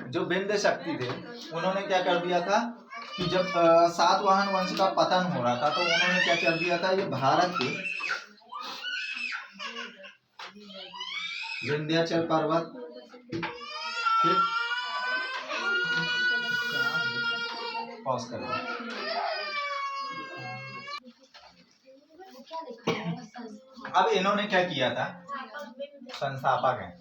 जो विंध्य शक्ति थे उन्होंने क्या कर दिया था कि जब सातवाहन वंश का पतन हो रहा था तो उन्होंने क्या कर दिया था, ये भारत के विंध्याचल पर्वत, ठीक, पॉज कर दो। अब इन्होंने क्या किया था, संस्थापक है,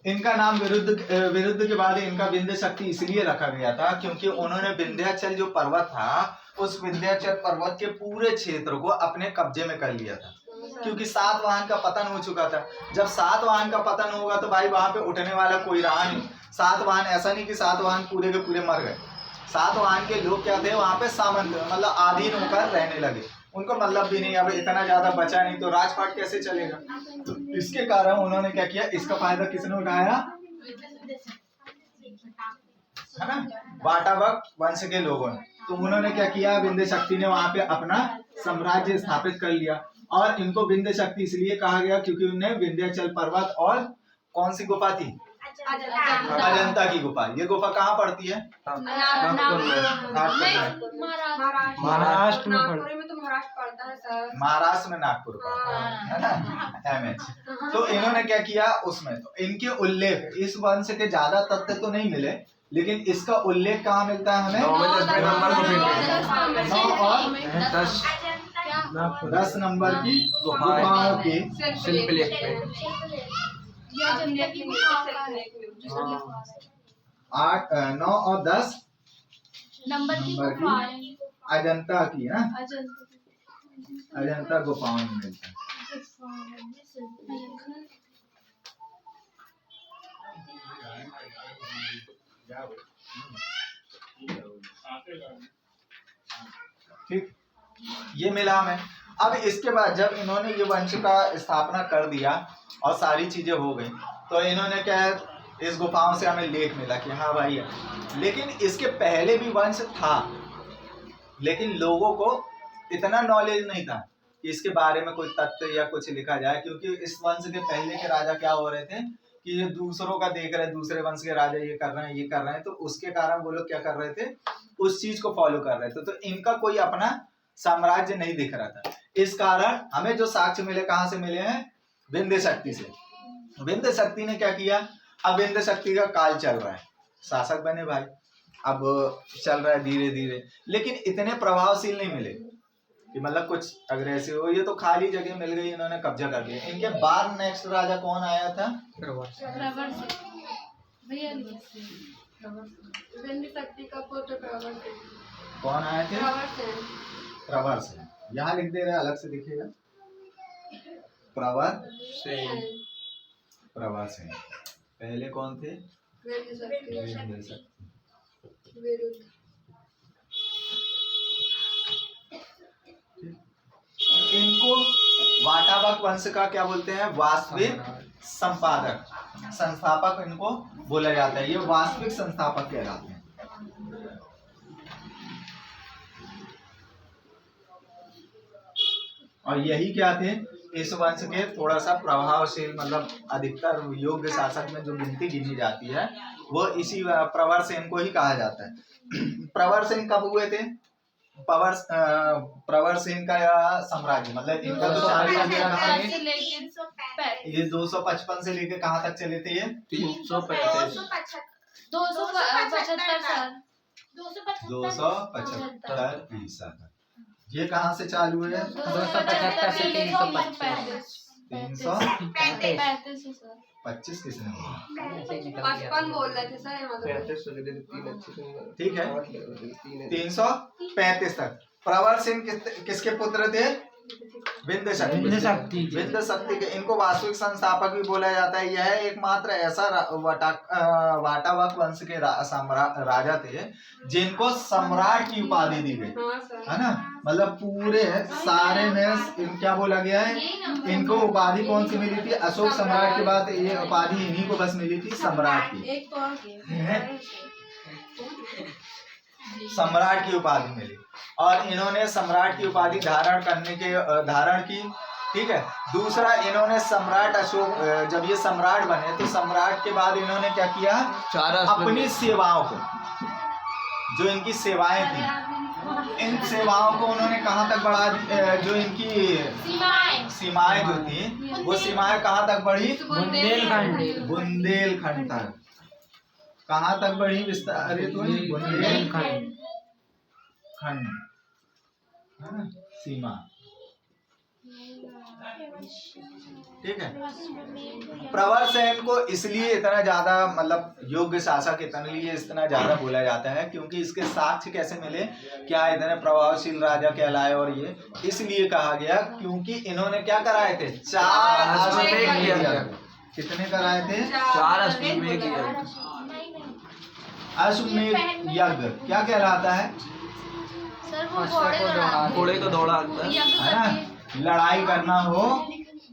इनका नाम विरुद्ध के बाद इनका विंध्य शक्ति इसलिए रखा गया था क्योंकि उन्होंने विंध्याचल जो पर्वत था उस विंध्याचल पर्वत के पूरे क्षेत्र को अपने कब्जे में कर लिया था, क्योंकि सातवाहन का पतन हो चुका था। जब सातवाहन का पतन होगा तो भाई वहां पे उठने वाला कोई रहा नहीं। सातवाहन ऐसा नहीं कि सातवाहन पूरे के पूरे मर गए, सातवाहन के लोग क्या थे वहां पे सामंत मतलब अधीन होकर रहने लगे, उनको मतलब भी नहीं, अब इतना ज्यादा बचा नहीं तो राजपाट कैसे चलेगा। तो इसके कारण उन्होंने क्या किया, इसका फायदा किसने उठाया, है ना, वाटावक वंश के लोगों ने। तो उन्होंने क्या किया, विंध्य शक्ति ने वहां पे अपना साम्राज्य स्थापित कर लिया। और इनको विंध्य शक्ति इसलिए कहा गया क्योंकि उन्हें विंध्याचल पर्वत और कौन सी गुफा थी, अजंता की गुफा। ये गुफा कहाँ पड़ती है, महाराष्ट्र में महाराष्ट्र में नागपुर पड़ता है ना, एमएच। तो इन्होंने क्या किया उसमें, तो इनके उल्लेख, इस वंश के ज्यादा तथ्य तो नहीं मिले लेकिन इसका उल्लेख कहाँ मिलता है हमें, 9 और 10 नंबर की गुफाओं के शिल्पलेख पे। 8, 9 और 10 नंबर की अजंता की है, अजंता गुफाओं में मिलता है। ठीक, ये मिला हमें। अब इसके बाद जब इन्होंने ये वंश का स्थापना कर दिया और सारी चीजें हो गई तो इन्होंने क्या है, इस गुफाओं से हमें लेख मिला कि हाँ भाई है। लेकिन इसके पहले भी वंश था लेकिन लोगों को इतना नॉलेज नहीं था कि इसके बारे में कोई तथ्य या कुछ लिखा जाए, क्योंकि इस वंश के पहले के राजा क्या हो रहे थे कि ये दूसरों का देख रहे, दूसरे वंश के राजा ये कर रहे हैं, ये कर रहे हैं, तो उसके कारण वो लोग क्या कर रहे थे, उस चीज को फॉलो कर रहे थे। तो इनका कोई अपना साम्राज्य नहीं दिख रहा था। इस कारण हमें जो साक्ष्य मिले कहाँ से मिले हैं, विंध्य शक्ति से। विंध्य शक्ति ने क्या किया, अब विंध्य शक्ति का काल चल रहा है, शासक बने भाई, अब चल रहा है धीरे धीरे, लेकिन इतने प्रभावशील नहीं मिले कि मतलब कुछ अग्रेसिव हो। ये तो खाली जगह मिल गई, इन्होंने कब्जा कर लिया। इनके बाद नेक्स्ट राजा कौन आया था, कौन आए थे, प्रवर सेन। यहाँ लिख दे रहे, अलग से दिखेगा, प्रवर सेन। प्रवर सेन पहले कौन थे, इनको वाटावक वंश का क्या बोलते हैं, वास्तविक संपादक, संस्थापक इनको बोला जाता है। ये वास्तविक संस्थापक कहलाते हैं। और यही क्या थे, इस वंश के थोड़ा सा प्रभावशील मतलब अधिकतर योग्य शासक में जो गिनती गिनी जाती है वो इसी प्रवर सेन को ही कहा जाता है। प्रवर सेन कब हुए थे, प्रवर सेन का साम्राज्य मतलब इनका तो ये 255 से लेके कहाँ तक चले थे, ये 275 ईसा तक। ये कहाँ से चालू है, 275 से 325 किसने बोला, 55 बोल रहे थे सर, ठीक है 335 तक। प्रवर सिंह किसके पुत्र थे, विंध्य शक्ति। विंध्य शक्ति के, इनको वास्तविक संस्थापक भी बोला जाता है। यह एकमात्र ऐसा वाटावक वंश के राजा थे जिनको सम्राट की उपाधि दी गई, है ना, मतलब पूरे सारे में क्या बोला गया है, इनको उपाधि कौन सी मिली थी, अशोक सम्राट के बाद ये उपाधि इन्हीं को बस मिली थी, सम्राट की, सम्राट की उपाधि मिली। और इन्होंने सम्राट की उपाधि धारण की ठीक है। दूसरा, इन्होंने सम्राट अशोक, जब ये सम्राट बने तो सम्राट के बाद इन्होंने क्या किया, अपनी सेवाओं को, जो इनकी सेवाएं थी, इन सेवाओं को उन्होंने कहाँ तक बढ़ा, जो इनकी सीमाएं जो थी वो सीमाएं कहाँ तक बढ़ी, बुंदेलखंड तक। कहाँ तक बढ़ी विस्तारित हुई, बुंदेलखंड है ना सीमा, ठीक है। प्रवर सेन को इसलिए इतना ज्यादा मतलब योग्य शासक इतने लिए इतना ज्यादा बोला जाता है क्योंकि इसके साक्ष्य कैसे मिले, क्या इतने प्रभावशील राजा कहलाए, और ये इसलिए कहा गया क्योंकि इन्होंने क्या कराए थे, 4 अश्वमेध यज्ञ। कितने कराए थे, 4 अश्वमेध यज्ञ। अश्वमेध यज्ञ क्या कहलाता है, घोड़े को दौड़ाता है ना। लड़ाई करना हो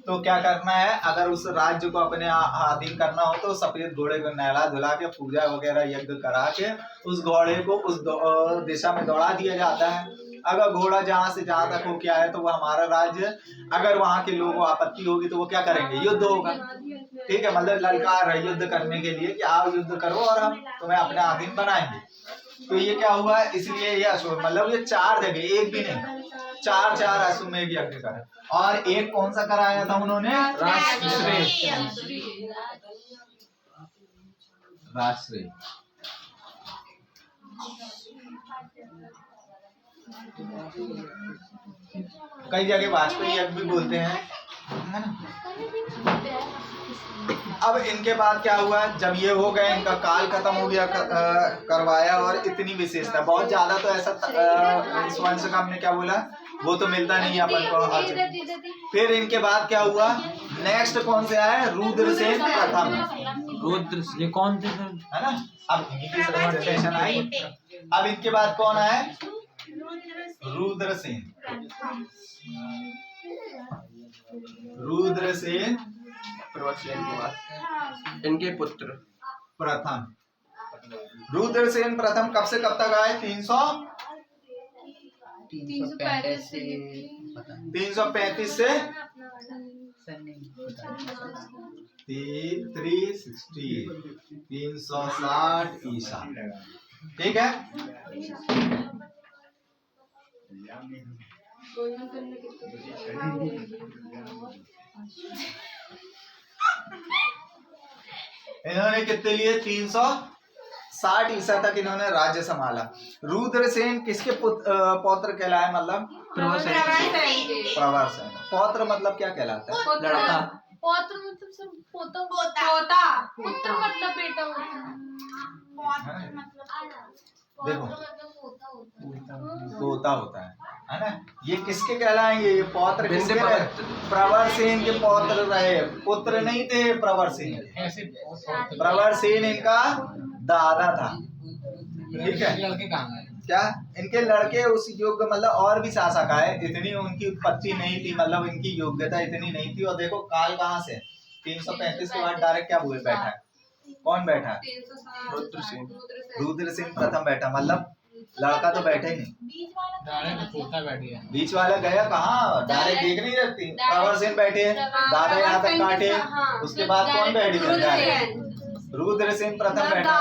तो क्या करना है, अगर उस राज्य को अपने अधीन करना हो तो सफेद घोड़े को नहला धुला के पूजा वगैरह यज्ञ करा के उस घोड़े को उस दिशा में दौड़ा दिया जाता है। अगर घोड़ा जहाँ से जहाँ तक हो क्या है तो वो हमारा राज्य, अगर वहाँ के लोगों को आपत्ति होगी तो वो क्या करेंगे, युद्ध होगा, ठीक है। मतलब ललकार है युद्ध करने के लिए कि आओ युद्ध करो और हम तुम्हें अपने अधीन बनाएंगे। तो ये क्या हुआ, इसलिए ये अश्वमेध, मतलब ये 4 जगह, एक भी नहीं, 4 अश्वमेध यज्ञ करा। और एक कौन सा कराया था उन्होंने, राष्ट्रीय। कई जगह वाजपेयी यज्ञ भी बोलते हैं, है ना। अब इनके बाद क्या हुआ, जब ये हो गए, इनका काल खत्म हो गया, करवाया, और इतनी विशेषता बहुत ज्यादा तो ऐसा वंश का हमने क्या बोला वो तो मिलता नहीं है अपन को। फिर इनके बाद क्या हुआ, नेक्स्ट कौन से आए, रुद्रसेन प्रथम। रुद्र, ये कौन थे सर, है ना। अब इन्हीं की सेशन आई। अब इनके बाद कौन आए, रुद्रसेन। रुद्रसेन प्रवरसेन के बाद इनके पुत्र प्रथम। रुद्रसेन प्रथम कब से कब तक आए, 335 से 360 ईसा, ठीक है। इन्होंने कितने लिए, 360 ईसा तक इन्होंने राज्य संभाला। रुद्रसेन किसके पौत्र कहलाए, मतलब प्रवरसेन। पौत्र मतलब क्या कहलाता है, लड़का। पौत्र मतलब सब पोता पुत्र मतलब बेटा होता है। देखो पोता होता है ना। ये किसके कहलाएंगे, ये पौत्र किसके रहे, प्रवरसेन के पौत्र रहे, पुत्र नहीं थे प्रवरसेन। प्रवरसेन इनका दादा था, ठीक है। लड़के कहाँ गए, क्या इनके लड़के उस योग्य, मतलब और भी शासक आए, इतनी उनकी उत्पत्ति नहीं थी, मतलब इनकी योग्यता इतनी नहीं थी। और देखो काल कहाँ से, 335 के बाद डायरेक्ट क्या हुए, बैठा है, कौन बैठा है, रुद्रसेन। रुद्रसेन प्रथम बैठा, मतलब लड़का तो बैठे ही नहीं, बीच वाला गया कहाँ, डायरेक्ट देख नहीं रखती। प्रवरसेन बैठे हैं, दादा यहाँ तक काटे, उसके बाद कौन बैठ गया, रुद्रसेन प्रथम बैठा,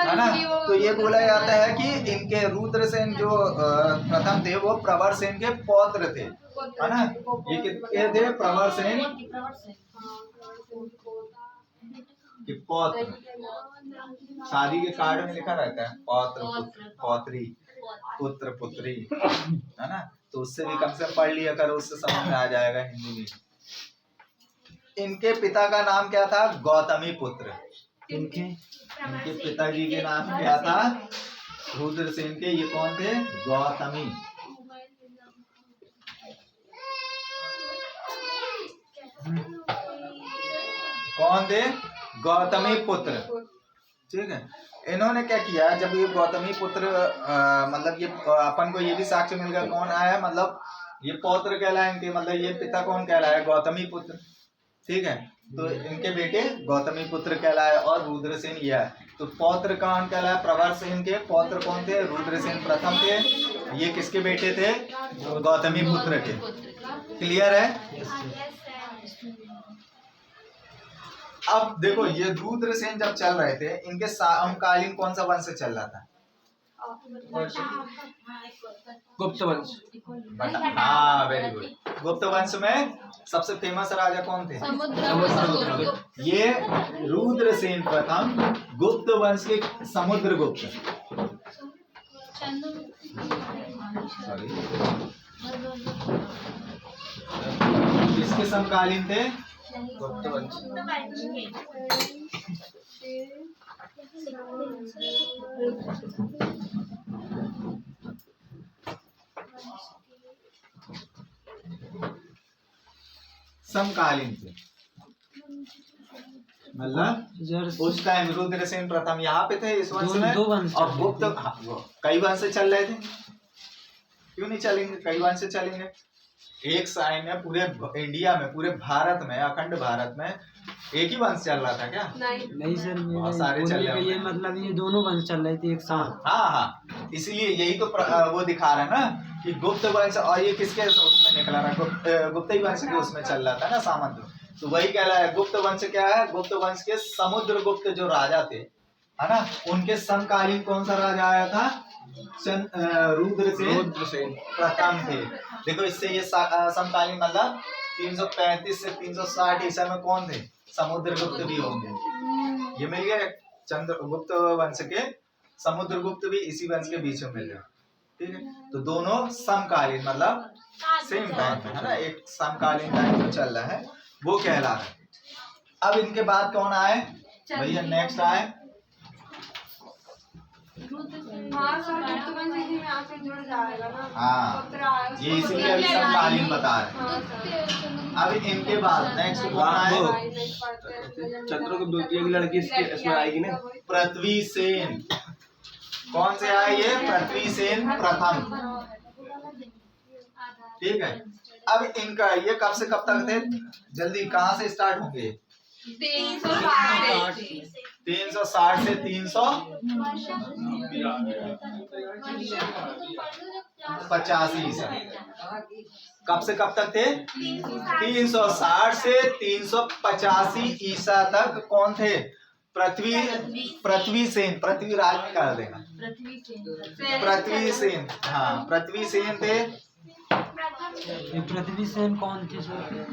है ना। तो ये बोला जाता है कि इनके रुद्रसेन जो प्रथम थे वो प्रवरसेन के पौत्र थे, है ना। ये कितने थे, प्रवरसेन के पौत्र। शादी के कार्ड में लिखा रहता है पौत्र पुत्र पौत्री, पुत्र पुत्री, है ना। तो उससे भी कम से पढ़ लिया करो, उससे समझ में आ जाएगा हिंदी में। इनके पिता का नाम क्या था, गौतमी पुत्र। इनके पिताजी के नाम क्या था, रुद्रसेन के, ये कौन थे, गौतमी। कौन थे, गौतमी पुत्र, ठीक है। इन्होंने क्या किया, जब ये गौतमी पुत्र मतलब ये अपन को ये भी साक्ष्य मिल गया कौन आया, मतलब ये पौत्र कहलाएंगे, मतलब ये पिता कौन कहलाए, गौतमी पुत्र, ठीक है। तो इनके बेटे गौतमी पुत्र कहलाए और रुद्रसेन ये है। तो पौत्र कौन कहलाए, प्रवरसेन के पौत्र कौन थे, रुद्रसेन प्रथम थे। ये किसके बेटे थे, गौतमी पुत्र के, क्लियर है? अब देखो ये रुद्रसेन जब चल रहे थे, इनके समकालीन कौन सा वंश चल रहा था? गुप्त वंश। हाँ वेरी गुड। गुप्त वंश में सबसे फेमस राजा कौन थे? समुद्रगुप्त। ये रुद्रसेन प्रथम गुप्त वंश के समुद्रगुप्त, सॉरी किसके समकालीन थे? गुप्त वंश। समकालीन थे, मतलब उस टाइम रुद्रसेन प्रथम यहाँ पे थे इस वंश में, और गुप्त कई वंश चल रहे थे। क्यों नहीं चलेंगे? कई वंश चलेंगे। एक समय में पूरे इंडिया में, पूरे भारत में, अखंड भारत में एक ही वंश चल रहा था क्या? नहीं सर, बहुत सारे चल रहे ये मतलब ये दोनों वंश चल रहे थे एक साथ। हाँ हाँ, इसीलिए यही तो वो दिखा रहा है ना कि गुप्त वंश, और ये किसके उसमें निकला रहा? गुप्त ही वंश के उसमें चल रहा था ना, सामंत। तो वही कह रहा है गुप्त वंश क्या है? गुप्त वंश के समुद्रगुप्त जो राजा थे, है ना, उनके समकालीन कौन सा राजा आया था? रुद्रसेन प्रथम थे। देखो इससे ये समकालीन मतलब 335 से 360 ईसा में कौन थे? समुद्रगुप्त भी होंगे। ये मिल गया चंद्रगुप्त वंश के, समुद्रगुप्त भी इसी वंश के बीच में मिल गया। ठीक है, तो दोनों समकालीन मतलब सेम टाइम में, है ना, एक समकालीन टाइम जो चल रहा है वो कहला रहा है। अब इनके बाद कौन आए भैया? नेक्स्ट आए हाँ, ये इसलिए अभी समकालीन बता रहे हैं। अब इनके बाद नेक्स्ट कौन आए? चंद्रगुप्त द्वितीय की लड़की इसमें आएगी ना, पृथ्वी सेन। कौन से आए ये? पृथ्वी सेन प्रथम। ठीक है, अब इनका ये कब से कब तक थे? जल्दी, कहाँ से स्टार्ट होंगे? 360 से 385 ईसा। कब से कब तक थे? 360 से 385 ईसा तक कौन थे? पृथ्वी सेन। पृथ्वीराज में कर देना, पृथ्वी सेन। हाँ, पृथ्वी सेन थे। पृथ्वी सेन कौन थे सर?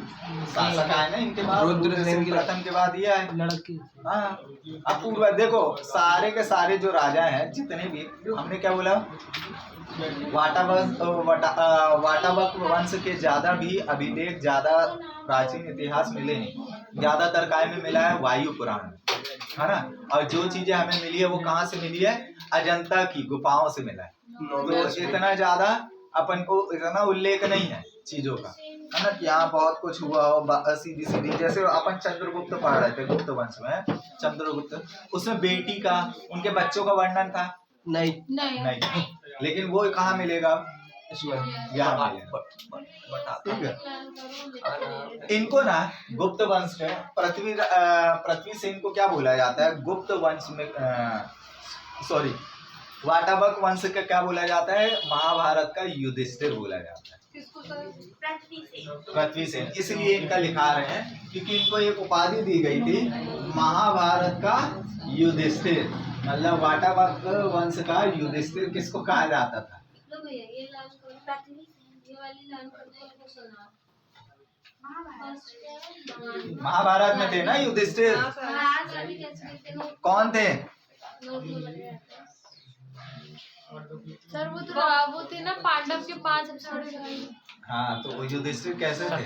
शासक आए ना इनके बाद, रुद्रसेन प्रथम के बाद ये आए लड़के। हाँ, अब पूर्व देखो सारे के सारे जो राजा हैं जितने भी, हमने क्या बोला? वाटावक वंश के ज्यादा भी अभिलेख, ज्यादा प्राचीन इतिहास मिले नहीं। ज्यादातर काय में मिला है? वायु पुराण, है ना। और जो चीजें हमें मिली है वो कहाँ से मिली है? अजंता की गुफाओं से मिला है। तो इतना ज्यादा अपन को इतना उल्लेख नहीं है चीजों का, है ना, कि यहाँ बहुत कुछ हुआ हो सीधी सीधी। जैसे अपन चंद्रगुप्त पढ़ रहे थे गुप्त वंश में, चंद्रगुप्त, उसमें बेटी का, उनके बच्चों का वर्णन था नहीं। लेकिन वो कहाँ मिलेगा? यहाँ मिलेगा। ठीक है, इनको ना गुप्त वंश में पृथ्वी सेन को क्या बोला जाता है? गुप्त वंश में सॉरी, वाटावक वंश का क्या बोला जाता है? महाभारत का युधिष्ठिर बोला जाता है। पृथ्वी सेन। इसलिए इनका लिखा रहे हैं क्योंकि इनको एक उपाधि दी गई थी, महाभारत का युधिष्ठिर। मतलब वाटावक वंश का युधिष्ठिर किसको कहा जाता था? महाभारत में थे ना युधिष्ठिर। कौन थे? सर वो थे ना पांडव के 5 अक्षर। हाँ, तो वो युधिष्ठिर कैसे थे? सर वो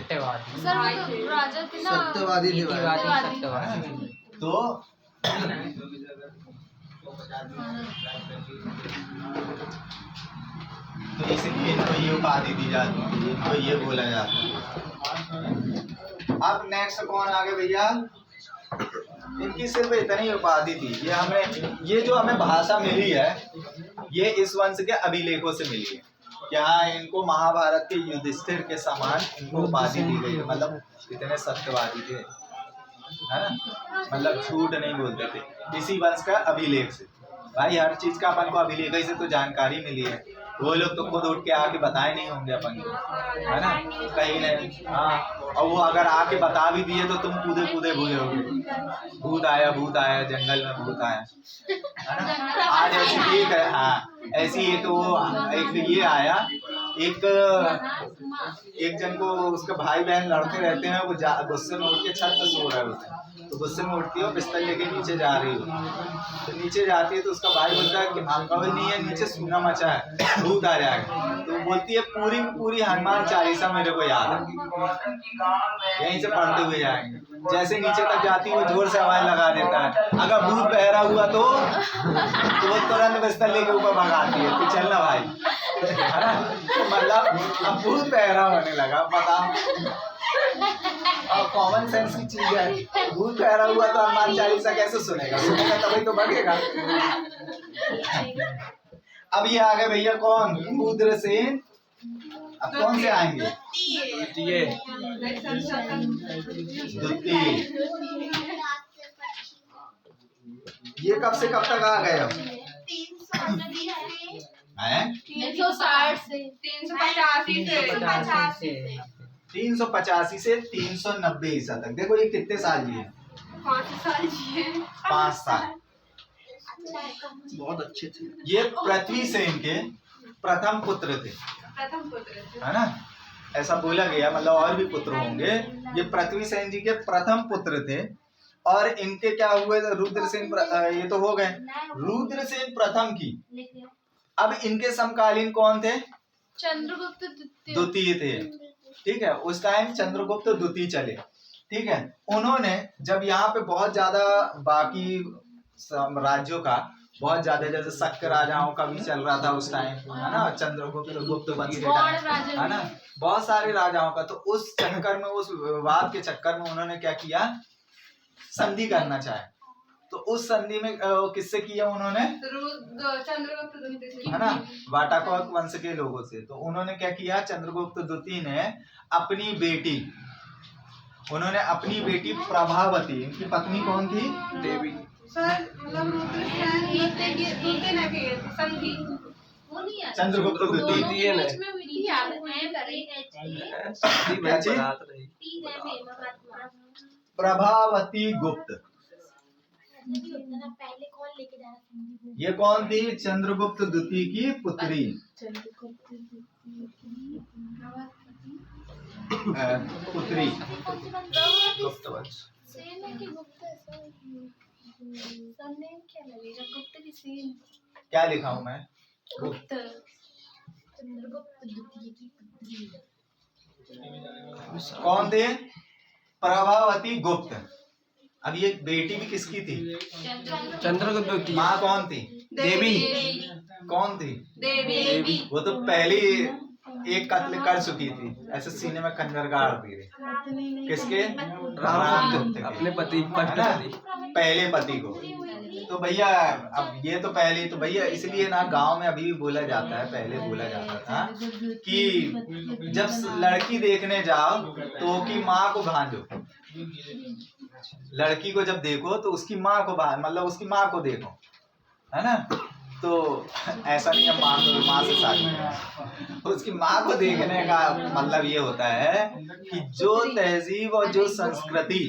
तो राजा थे ना, सत्यवादी थे। तो इसलिए इनको ये उपाधि दी जाती है, इनको ये बोला जाता है। अब नेक्स्ट कौन आ गए भैया? इनकी सिर्फ इतनी उपाधि थी। ये जो हमें भाषा मिली है, ये इस वंश के अभिलेखों से मिली है। क्या इनको महाभारत के युधिष्ठिर के समान इनको उपाधि दी गई है। मतलब इतने सत्यवादी थे, है ना, मतलब झूठ नहीं बोलते थे। इसी वंश का अभिलेख से, भाई हर चीज का अपन को अभिलेख से तो जानकारी मिली है। वो लोग तो खुद उठ के आके बताए नहीं होंगे अपन को, है ना, कहीं नहीं। हाँ, और वो अगर आके बता भी दिए तो तुम कूदे कूदे भूले होगे, भूत आया जंगल में भूत आया, है ना। आज ऐसी एक है, हाँ ऐसी एक ये आया, एक जन को उसके भाई बहन लड़ते रहते हैं, वो गुस्से में उठ के छत पे सो रहे होते हैं, तो गुस्से में उठती है और बिस्तर लेके नीचे जा रही हो, तो नीचे जाती है तो उसका भाई बोलता है कि आपका भी नहीं है, नीचे सूना मचा है, भूत आ जाएगा। तो बोलती है पूरी पूरी हनुमान चालीसा मेरे को याद है, यहीं से पढ़ते हुए जाएंगे। जैसे नीचे तक जाती है वो जोर से आवाज लगा देता है, अगर भूत बहरा हुआ तो वो तुरंत बिस्तर लेके ऊपर भगाती है, तो चलना भाई, है ना। तो मतलब अब भूत बहरा होने लगा, बताओ। और कॉमन सेंस की चीज है, भूत बहरा हुआ तो हनुमान चालीसा कैसे सुनेगा तभी तो भगेगा। अब ये आ गए भैया कौन, रुद्रसेन। अब कौन से आएंगे, द्वितीय। ये कब से कब तक आ गए अब, 360 से 385 से 390 ईसा तक। देखो ये कितने साल जी है, 5 साल। बहुत अच्छे थे। ये पृथ्वी सेन के प्रथम पुत्र थे, है ना, ऐसा बोला गया, मतलब और भी पुत्र होंगे। ये पृथ्वी सेन जी के प्रथम पुत्र थे, और इनके क्या हुए, रुद्रसेन ये तो हो गए, रुद्रसेन प्रथम की। अब इनके समकालीन कौन थे, चंद्रगुप्त द्वितीय थे, ठीक है। उस टाइम चंद्रगुप्त द्वितीय चले, ठीक है। उन्होंने जब यहाँ पे बहुत ज्यादा बाकी राज्यों का बहुत ज्यादा, जैसे शक राजाओं का भी चल रहा था उस टाइम, है ना, चंद्रगुप्त गुप्त वंश के टाइम, है ना, बहुत सारे राजाओं का। तो उस चक्कर में, उस विवाद के चक्कर में उन्होंने क्या किया, संधि करना चाहे। तो उस संधि में किससे किया उन्होंने, है ना, वाटाकोक वंश के लोगों से। तो उन्होंने क्या किया, चंद्रगुप्त द्वितीय ने अपनी बेटी, उन्होंने अपनी बेटी प्रभावती, इनकी पत्नी कौन थी, देवी। चंद्रगुप्त द्वितीय ने प्रभावती गुप्त, ये कौन थी, चंद्रगुप्त द्वितीय की पुत्री, पुत्री। गुप्त वंश। क्या लिखा हूँ मैं, गुप्त। कौन थे, प्रभावती गुप्त। अब ये बेटी भी किसकी थी, चंद्रगुप्त द्वितीय। माँ कौन थी, देवी। कौन थी, देवी। वो तो पहली एक कत्ल कर चुकी थी, ऐसे सीने में खंजर गाड़ दी थी, किसके, रामगुप्त के, अपने पति, है ना, पहले पति को। तो भैया अब ये तो पहले, तो भैया इसलिए ना गांव में अभी भी बोला जाता है, पहले बोला जाता था कि जब लड़की देखने जाओ तो उसकी माँ को भांजो, लड़की को जब देखो तो उसकी माँ को मतलब उसकी माँ को देखो, है ना। तो ऐसा नहीं है माँ से शादी, उसकी माँ को देखने का मतलब ये होता है कि जो तहजीब और जो संस्कृति,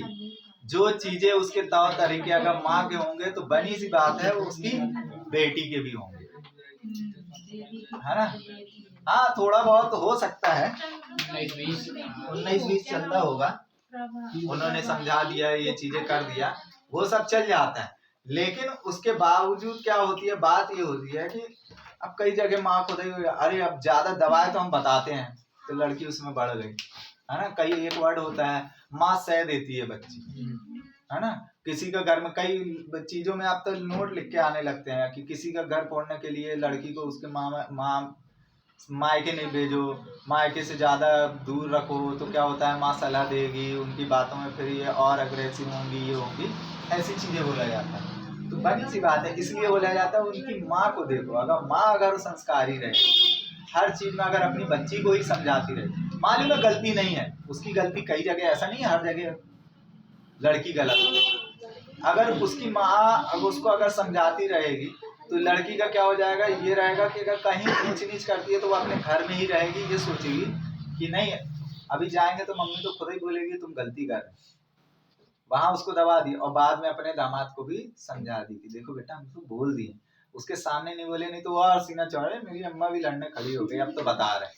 जो चीजें उसके तौर तरीके अगर माँ के होंगे तो बनी सी बात है वो उसकी बेटी के भी होंगे, है ना। हाँ थोड़ा बहुत हो सकता है, 19-20 चलता होगा, उन्होंने समझा दिया, ये चीजें कर दिया, वो सब चल जाता है। लेकिन उसके बावजूद क्या होती है, बात ये होती है कि अब कई जगह माँ को देखो, अरे अब ज्यादा दबाए तो हम बताते हैं तो लड़की उसमें बढ़ गई, है ना। कई एक वर्ड होता है, माँ सह देती है बच्ची, है ना। किसी का घर में कई चीजों में आप तो नोट लिख के आने लगते हैं कि किसी का घर फोड़ने के लिए लड़की को उसके मायके नहीं भेजो, मायके से ज्यादा दूर रखो, तो क्या होता है, माँ सलाह देगी, उनकी बातों में फिर ये और अग्रेसिव होंगी, ये होंगी, ऐसी चीजें बोला जाता है। तो बड़ी सी बात है, इसलिए बोला जाता है उनकी माँ को देखो। अगर माँ अगर संस्कारी रहे, हर चीज में अगर अपनी बच्ची को ही समझाती रहे, मालूम है गलती नहीं है उसकी, गलती कई जगह, ऐसा नहीं है हर जगह लड़की गलत हो, अगर उसकी माँ अब उसको अगर समझाती रहेगी तो लड़की का क्या हो जाएगा, ये रहेगा कि अगर कहीं ऊंच नीच करती है तो वो अपने घर में ही रहेगी, ये सोचेगी कि नहीं अभी जाएंगे तो मम्मी तो खुद ही बोलेगी तुम गलती कर रहे हो। वहां उसको दबा दी और बाद में अपने दामाद को भी समझा दी कि देखो बेटा हम तो बोल दिए, उसके सामने नहीं बोले नहीं तो और सीना चौड़े मेरी अम्मा भी लड़ने खड़ी हो गई, अब तो बता रहे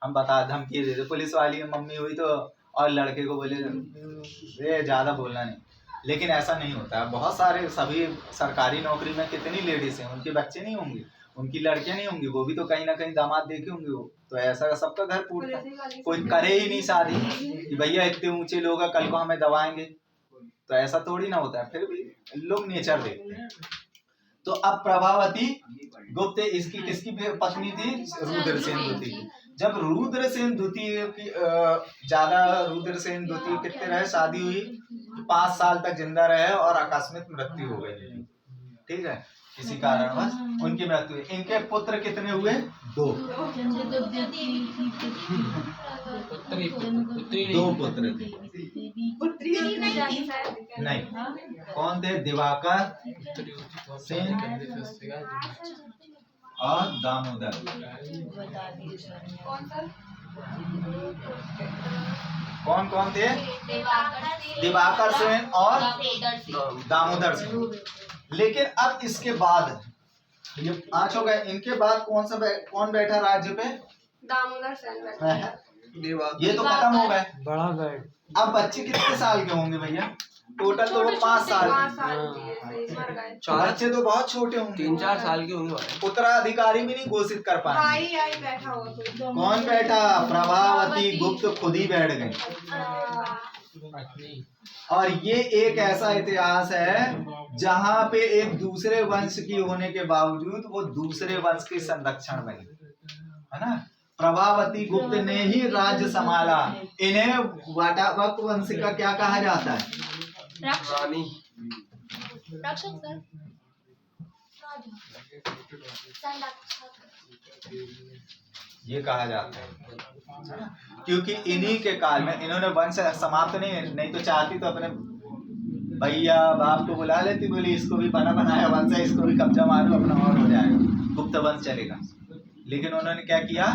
हम बता धमकी दे दे, पुलिस वाली मम्मी हुई तो और लड़के को बोले ये ज्यादा बोलना नहीं। लेकिन ऐसा नहीं होता है, बहुत सारे सभी सरकारी नौकरी में कितनी लेडीज हैं, उनके बच्चे नहीं होंगे, उनकी लड़कियां नहीं होंगी, वो भी तो कहीं ना कहीं दामाद देखे होंगे वो, तो ऐसा सबका घर फूटता है। कोई करे ही नहीं शादी कि भैया इतने ऊंचे लोग हैं कल को हमें दबाएंगे, तो ऐसा थोड़ी ना होता है, फिर भी लोग नेचर देखते हैं। तो अब प्रभावती गुप्त इसकी किसकी पत्नी थी, रुद्रसेन द्वितीय की। जब रुद्रसेन द्वितीय की ज्यादा रुद्रसेन द्वितीय कितने रहे, शादी हुई 5 साल तक जिंदा रहे और आकस्मिक मृत्यु हो गई, ठीक है, किसी कारणवश उनकी मृत्यु हुई। इनके पुत्र कितने हुए, 2 पुत्र थे, नहीं कौन थे, दिवाकर सेन और दामोदर। कौन कौन थे, दिवाकर सेन और दामोदर सेन। लेकिन अब इसके बाद ये 5 हो गए, इनके बाद कौन बैठा राज्य पे, दामोदर सेन बैठा। ये तो खत्म हो गए। बड़ा बेड। अब बच्चे कितने साल के होंगे भैया, टोटल तो वो 5 साल बच्चे तो बहुत छोटे होंगे, 3-4 साल के होंगे, उत्तराधिकारी भी नहीं घोषित कर पाए। बैठा हुआ कौन बैठा, प्रभावती गुप्त खुद ही बैठ गए। और ये एक ऐसा इतिहास है जहां पे एक दूसरे वंश की होने के बावजूद वो दूसरे वंश के संरक्षण बनी, है ना। प्रभावती गुप्त ने ही राज्य संभाला। इन्हें वाटावक वंश का क्या कहा जाता है, रानी, ये कहा जाता है, क्योंकि इन्हीं के काल में इन्होंने वंश समाप्त नहीं तो चाहती तो अपने भैया बाप को बुला लेती, बोली इसको भी बना बनाया वंश है, इसको भी कब्जा मारो अपना और हो जाएगा, गुप्त वंश चलेगा। लेकिन उन्होंने क्या किया,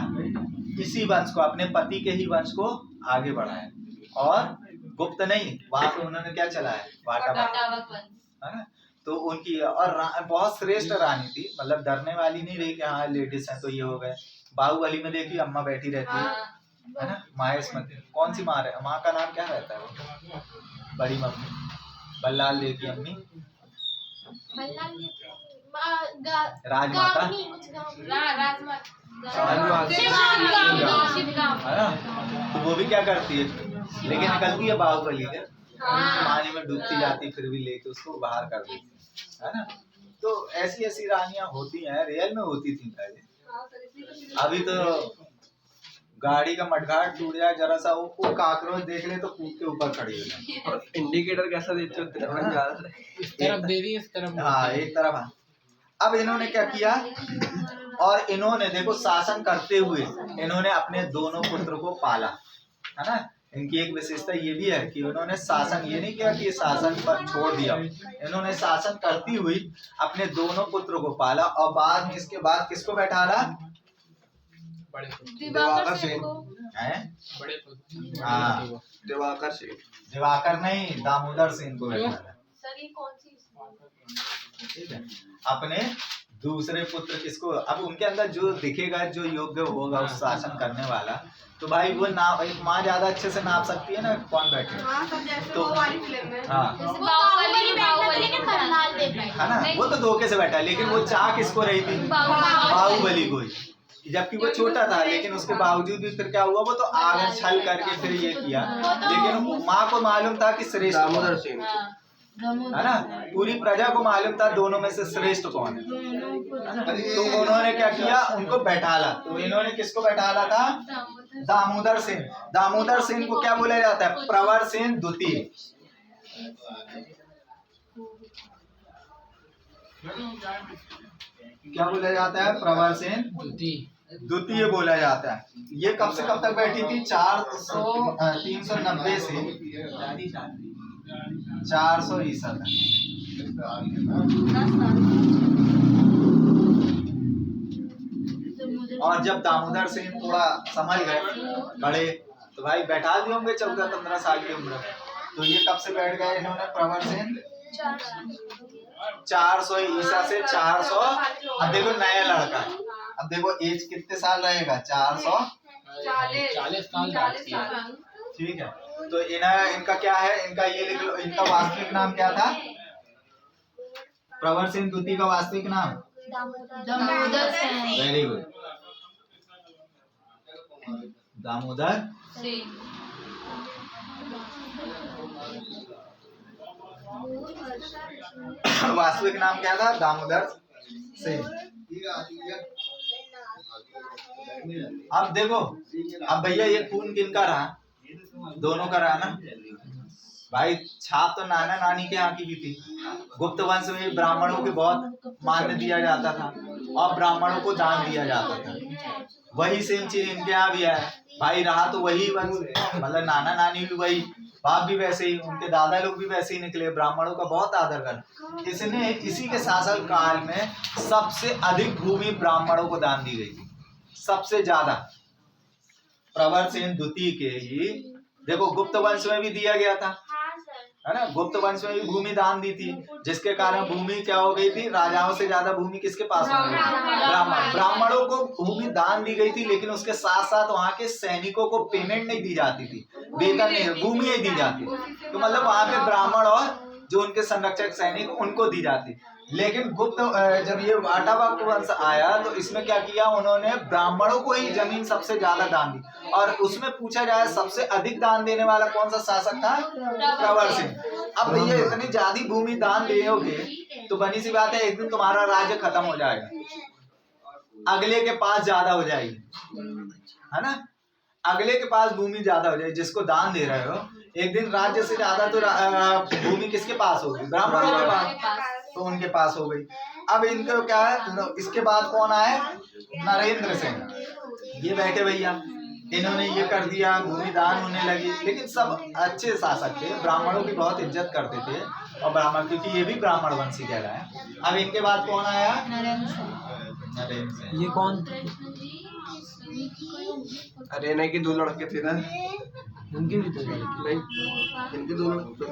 इसी वंश को, अपने पति के ही वंश को आगे बढ़ाया और गुप्त नहीं, वहां पे उन्होंने क्या चलाया, वाटावक वंश, है ना। तो उनकी और बहुत श्रेष्ठ रानी थी, मतलब डरने वाली नहीं रही कि हाँ लेडीज हैं तो ये हो गए। बाहुबली में देखिए अम्मा बैठी रहती है ना, माहेश्वरी, कौन सी माँ है, माँ का नाम क्या रहता है वो, बड़ी मम्मी, बल्लाल देव की अम्मी, राजमाता, तो वो भी क्या करती है, लेकिन निकलती है बाहुबली के पानी में डूबती जाती, फिर भी लेके उसको बाहर कर देती है ना। तो ऐसी ऐसी रानियां होती हैं, रियल में होती थी पहले। अभी तो गाड़ी का मडगाट टूट जाए जरा सा, वो काकरोच देख ले तो कूद के ऊपर खड़ी हो जाए। और इंडिकेटर कैसा देते हो, इस तरफ दे दी, इस तरफ, हाँ एक तरफ। अब इन्होंने क्या किया, और इन्होंने देखो शासन करते हुए इन्होंने अपने दोनों पुत्र को पाला, है ना। इनकी एक विशेषता ये भी है कि उन्होंने शासन ये नहीं किया कि शासन पर छोड़ दिया, इन्होंने शासन करती हुई अपने दोनों पुत्र को पाला और बाद में इसके बाद किसको बैठाला, दिवाकर सेन को, हाँ दिवाकर सेन, दिवाकर नहीं, दामोदर सेन को बैठाला। सर ये कौन सी, ठीक है, अपने दूसरे पुत्र किसको, अब उनके अंदर जो दिखेगा, जो योग्य होगा उस शासन करने वाला, तो भाई वो नाप, एक माँ ज्यादा अच्छे से नाप सकती है ना कौन बैठे, तो वो वाली फिल्म में, हाँ है ना, वो तो धोखे से बैठा, लेकिन वो चाह किसको रही थी, बाहुबली को, जबकि वो छोटा था, लेकिन उसके बावजूद भी फिर क्या हुआ, वो तो आगे छल करके फिर ये किया, लेकिन माँ को मालूम था कि श्रेष्ठ दामोदर सेन, है ना, पूरी प्रजा को मालूम था दोनों में से श्रेष्ठ कौन है। तो उन्होंने क्या किया, उनको बैठाला। तो इन्होंने किसको बैठाला था, दामोदर सेन। दामोदर सेन को क्या बोला जाता है, प्रवर सेन द्वितीय। क्या बोला जाता है, प्रवर सेन द्वितीय बोला जाता है। ये कब से कब तक बैठी थी, 390 से 400 ईसा तक, और जब दामोदर सेन थोड़ा समझ गए बड़े, तो भाई बैठा दिए होंगे 14-15 साल की उम्र में। तो ये कब से बैठ गए इन्होंने प्रवर सेन? 400 ईसा से 400। अब देखो नया लड़का, अब देखो एज कितने साल रहेगा? 40 साल बाद की। ठीक है। तो इनका क्या है, इनका ये लिख लो, इनका वास्तविक नाम क्या था? प्रवर सेन द्वितीय का वास्तविक नाम दामोदर सेन। Very good, Damodar. वास्तविक नाम क्या था? दामोदर सेन। अब देखो, अब भैया ये खून किनका रहा? दोनों का रहा ना भाई। छाप तो नाना नानी के यहाँ की भी थी। गुप्त वंश में ब्राह्मणों को बहुत मान दिया जाता था और ब्राह्मणों को दान दिया जाता था। वही सेम चीज इनके यहाँ भी है भाई। रहा तो वही वंश, मतलब नाना नानी भी वही, बाप भी वैसे ही, उनके दादा लोग भी वैसे ही निकले। ब्राह्मणों का बहुत आदर कर। इसने इसी के शासन काल में सबसे अधिक भूमि ब्राह्मणों को दान दी गई थी, सबसे ज्यादा। प्रवर सेन द्वितीय के ही देखो गुप्त वंश में भी दिया गया था, है ना। गुप्त वंश में भी भूमि दान दी थी, जिसके कारण भूमि क्या हो गई थी? राजाओं से ज्यादा भूमि किसके पास हो गई? ब्राह्मणों को भूमि दान दी गई थी, लेकिन उसके साथ साथ वहाँ के सैनिकों को पेमेंट नहीं दी जाती थी, वेतन नहीं, भूमि ही दी जाती। तो मतलब वहाँ पे ब्राह्मण और जो उनके संरक्षक सैनिक उनको दी जाती। लेकिन गुप्त जब ये वाटावाक वंश आया तो इसमें क्या किया उन्होंने? ब्राह्मणों को ही जमीन सबसे ज्यादा दान दी। और उसमें पूछा जाए सबसे अधिक दान देने वाला कौन सा शासक था? प्रवर सेन। अब भैया इतनी ज्यादा भूमि दान दोगे तो बनी सी बात है, एक दिन तुम्हारा राज्य खत्म हो जाएगा, अगले के पास ज्यादा हो जाएगी, है ना। अगले के पास भूमि ज्यादा हो जाएगी, जिसको दान दे रहे हो। एक दिन राज्य से ज्यादा तो भूमि किसके पास होगी? ब्राह्मणों के पास। तो उनके पास हो गई। अब इनको क्या है, इसके बाद कौन आए? नरेंद्र सेन। ये बैठे भैया, इन्होंने ये कर दिया, भूमि दान होने लगी। लेकिन सब अच्छे शासक थे, ब्राह्मणों की बहुत इज्जत करते थे, और ब्राह्मण, क्योंकि ये भी ब्राह्मण वंशी कह रहा है। अब इनके बाद कौन आया? नरेंद्र सेन। ये कौन? अरे नहीं कि 2 लड़के थे ना, उनके भी तो लड़के। नहीं इनके 2 लड़के।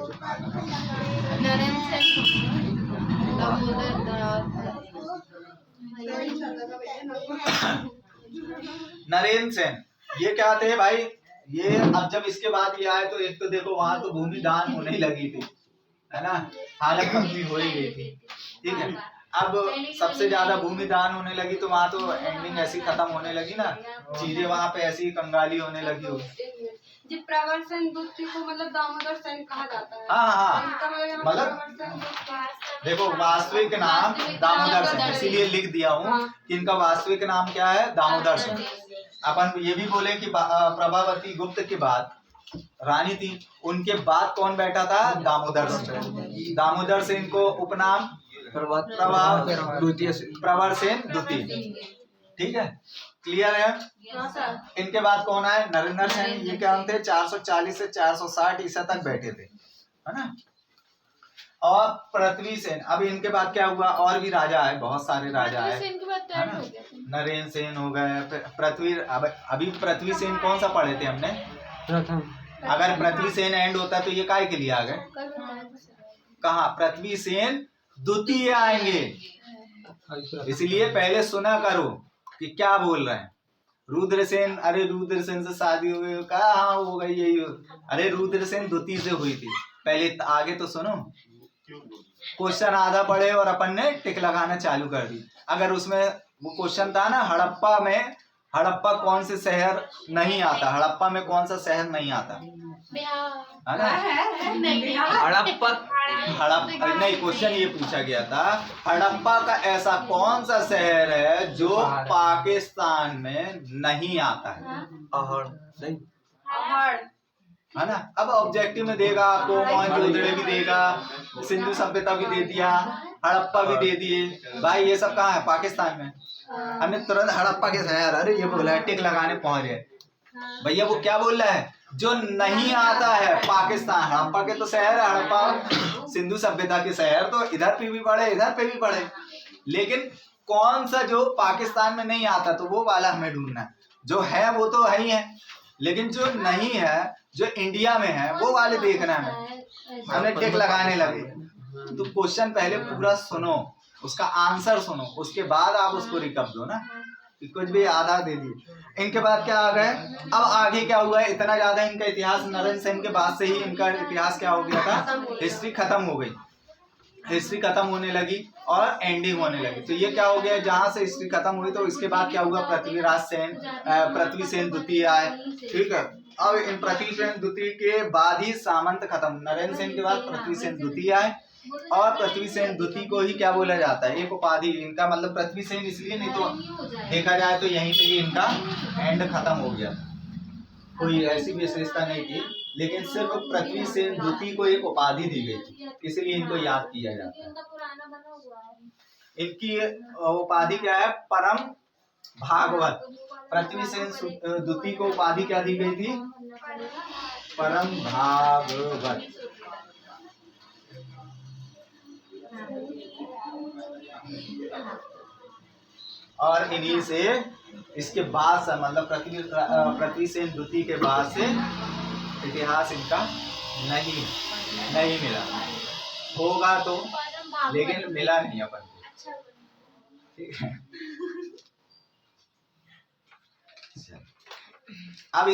नरेंद्र सेन ये क्या थे भाई? ये अब जब इसके बाद ये आए तो एक तो देखो वहां तो भूमि दान होने लगी थी, है ना, हालत पतली हो ही गई थी। ठीक है। अब सबसे ज्यादा भूमि दान होने लगी तो वहां तो एंडिंग ऐसी खत्म होने लगी ना, चीजें वहां पे ऐसी कंगाली होने लगी हो। जी प्रवर सेन द्वितीय को मतलब दामोदर सेन कहा जाता है। हाँ, मतलब देखो वास्तविक नाम दामोदर सेन, इसीलिए लिख दिया हूँ कि इनका वास्तविक नाम क्या है? दामोदर सेन। अपन ये भी बोले कि प्रभावती गुप्त के बाद रानी थी, उनके बाद कौन बैठा था? दामोदर सेन। दामोदर सेन को उपनाम प्रवर सेन द्वितीय। ठीक है, क्लियर है? इनके बाद कौन आए? नरेंद्र सेन। ये क्या थे? 440 से 460 ईसा तक बैठे थे, है ना। और पृथ्वी सेन। अब इनके बाद क्या हुआ? और भी राजा है, बहुत सारे राजा है, है ना। नरेंद्र सेन हो गए, पृथ्वी। अभी पृथ्वी सेन कौन सा पढ़े थे हमने? प्रथम। अगर पृथ्वी सेन एंड होता तो ये काय के लिए आ गए? कहा? पृथ्वी सेन द्वितीय आएंगे, इसलिए पहले सुना करो कि क्या बोल रहे हैं। रुद्रसेन, अरे रुद्रसेन से शादी हो गई, कहा हाँ हो गई यही। अरे रुद्रसेन द्वितीय से हुई थी, पहले आगे तो सुनो। क्वेश्चन आधा पढ़े और अपन ने टिक लगाना चालू कर दी। अगर उसमें वो क्वेश्चन था ना, हड़प्पा में, हड़प्पा कौन से शहर नहीं आता? हड़प्पा में कौन सा शहर नहीं आता? है ना। हड़प्पा नहीं, क्वेश्चन ये पूछा गया था, हड़प्पा का ऐसा कौन सा शहर है जो पाकिस्तान में नहीं आता है? अहड़ नहीं, है ना। अब ऑब्जेक्टिव में देगा आपको, मोहनजोदड़ो भी देगा, सिंधु सभ्यता भी दे दिया, हड़प्पा भी दे दिए। भाई ये सब कहाँ है? पाकिस्तान में। हमने तुरंत हड़प्पा के शहर, अरे ये बोला है, टिक लगाने पहुंच गए। भैया वो क्या बोल रहा है? जो नहीं आता है पाकिस्तान। हड़प्पा के तो शहर है, हड़प्पा सिंधु सभ्यता के शहर तो इधर पे भी पड़े, इधर पे भी पड़े, लेकिन कौन सा जो पाकिस्तान में नहीं आता तो वो वाला हमें ढूंढना है। जो है वो तो है ही है, लेकिन जो नहीं है, जो इंडिया में है, वो वाले देखना है हमें। हमें टिक लगाने लगे। तो क्वेश्चन पहले पूरा सुनो, उसका आंसर सुनो, उसके बाद आप उसको रिकप दो ना, कि कुछ भी आधा दे दिए। इनके बाद क्या आ गए, अब आगे क्या हुआ है, इतना ज्यादा इनका इतिहास, नरेंद्र सेन के बाद से ही इनका इतिहास क्या हो गया था, हिस्ट्री खत्म हो गई। हिस्ट्री खत्म होने लगी और एंडिंग होने लगी। तो ये क्या हो गया, जहां से हिस्ट्री खत्म हुई तो इसके बाद क्या हुआ, पृथ्वी सेन द्वितीय आए। ठीक है, अब इन पृथ्वी सेन द्वितीय के बाद ही सामंत खत्म, नरेंद्र सेन के बाद पृथ्वी सेन द्वितीय आए। और पृथ्वी सेन द्वितीय को ही क्या बोला जाता है, एक उपाधि इनका, मतलब पृथ्वी सेन इसलिए, नहीं तो देखा जाए तो यहीं पे ही इनका एंड खत्म हो गया। कोई ऐसी विशेषता नहीं थी, लेकिन सिर्फ पृथ्वी सेन द्वितीय को एक उपाधि दी गई थी, इसलिए इनको याद किया जाता है। इनकी उपाधि क्या है, परम भागवत। पृथ्वी सेन द्वितीय को उपाधि क्या दी गई थी, परम भागवत। और इन्हीं से इसके बाद से, मतलब पृथ्वी सेन द्वितीय के बाद से इतिहास इनका नहीं मिला। होगा तो, लेकिन मिला नहीं अपन को। ठीक है।